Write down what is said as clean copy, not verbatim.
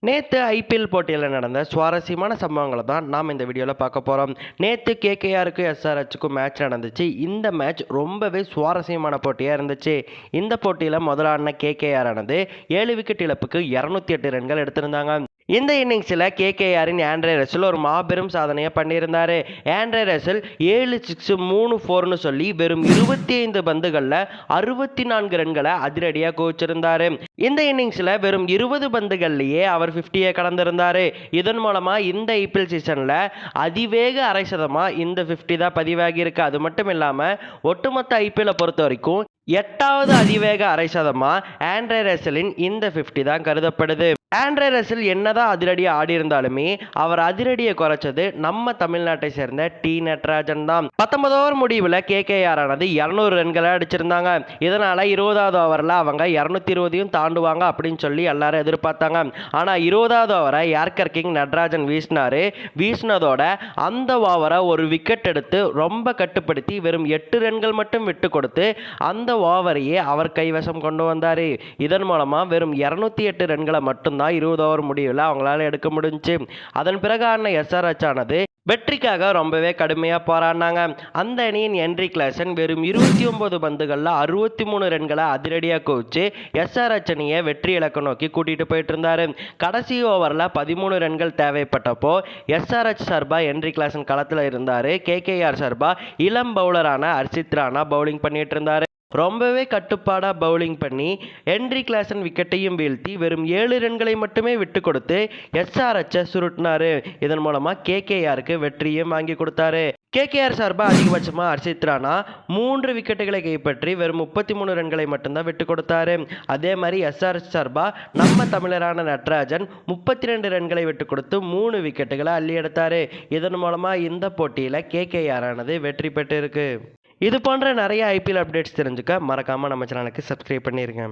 நேற்று ஐபிஎல் போட்டியில் நடந்த சுவாரஸ்யமான சம்பவங்களை தான் நாம் இந்த வீடியோவில் பார்க்க போகிறோம். நேற்று கேகேஆருக்கும் எஸ்ஆர்ஹெச்சுக்கும் மேட்ச் நடந்துச்சு. இந்த மேட்ச் ரொம்பவே சுவாரஸ்யமான போட்டியாக இருந்துச்சு. இந்த போட்டியில் முதலான கேகேஆர் ஆனது 7 விக்கெட் இழப்புக்கு 208 ரன்கள் எடுத்திருந்தாங்க. இந்த இன்னிங்ஸில் கேகேஆரின் ஆண்ட்ரே ரசல் ஒரு மாபெரும் சாதனையை பண்ணியிருந்தார். ஆண்ட்ரே ரசல் 7 6 3 4ன்னு சொல்லி வெறும் 25 பந்துகளில் 64 ரன்களை அதிரடியாக குவிச்சிருந்தார். இந்த இன்னிங்ஸில் வெறும் 20 பந்துகள்லேயே அவர் 50யை கடந்திருந்தார். இதன் மூலமாக இந்த ஐபிஎல் சீசனில் அதிவேக அரை சதமாக இந்த 50 தான் பதிவாகியிருக்கு. அது மட்டும் இல்லாமல் ஒட்டுமொத்த ஐபிஎல்லை பொறுத்த வரைக்கும் 8வது அதிவேக அரை சதமாக ஆண்ட்ரே ரசலின் இந்த 50 தான் கருதப்படுது. ஆண்ட்ரே ரசல் என்னதான் அதிரடியாக ஆடி இருந்தாலுமே அவர் அதிரடியை குறைச்சது நம்ம தமிழ்நாட்டை சேர்ந்த டி நட்ராஜன் தான். 19 ஓவர் முடிவில் கேகேஆர் ஆனது 200 ரன்களை அடிச்சிருந்தாங்க. இதனால 20வது ஓவரில் அவங்க 220 தாண்டுவாங்க அப்படின்னு சொல்லி எல்லாரும் எதிர்பார்த்தாங்க. ஆனால் 20வது ஓவரை யார்கர் கிங் நட்ராஜன் வீசினதோட அந்த ஓவரை ஒரு விக்கெட் எடுத்து ரொம்ப கட்டுப்படுத்தி வெறும் 8 ரன்கள் மட்டும் விட்டு கொடுத்து அந்த ஓவரையே அவர் கைவசம் கொண்டு வந்தார். இதன் மூலமாக வெறும் 208 ரன்களை மட்டும்தான் 20 ஓவர் முடிவில் அவங்களால எடுக்க முடிஞ்சுச்சு. அதன் பிறகு ஆன எஸ்ஆர்ஹெச் ஆனது வெற்றிக்காக ரொம்பவே கடுமையாக போராடினாங்க. அந்த அணியின் ஹென்றி கிளாசன் வெறும் 29 பந்துகளில் 63 ரன்களை அதிரடியாக குவிச்சு எஸ்ஆர்ஹெச் அணியை வெற்றி இலக்கை நோக்கி கூட்டிகிட்டு போயிட்டு இருந்தார். கடைசி ஓவரில் 13 ரன்கள் தேவைப்பட்டப்போ எஸ்ஆர்ஹெச் சார்பா ஹென்றி கிளாசன் களத்தில் இருந்தார். கேகேஆர் சார்பா இளம் பவுலரான ஹர்ஷித் ராணா பவுலிங் பண்ணிட்டு இருந்தார். ரொம்பவே கட்டுப்பாடாக பவுலிங் பண்ணி ஹென்றி கிளாசன் விக்கெட்டையும் வீழ்த்தி வெறும் 7 ரன்களை மட்டுமே விட்டு கொடுத்து எஸ்ஆர்ஹெச்சை சுருட்டினார். இதன் மூலமாக கேகேஆருக்கு வெற்றியும் வாங்கி கொடுத்தாரு. கேகேஆர் சார்பாக அதிகபட்சமாக ஹர்ஷித் ராணா 3 விக்கெட்டுகளை கைப்பற்றி வெறும் 33 ரன்களை மட்டும்தான் விட்டு கொடுத்தாரு. அதே மாதிரி எஸ்ஆர்ஹெச் சார்பாக நம்ம தமிழரான நட்ராஜன் 32 ரன்களை விட்டு கொடுத்து 3 விக்கெட்டுகளை அள்ளி எடுத்தார். இதன் மூலமாக இந்த போட்டியில் கேகேஆர் ஆனது வெற்றி பெற்றிருக்கு. இது போன்ற நிறைய ஐபிஎல் அப்டேட்ஸ் தெரிஞ்சுக்க மறக்காமல் நம்ம சேனலுக்கு சப்ஸ்கிரைப் பண்ணிடுங்க.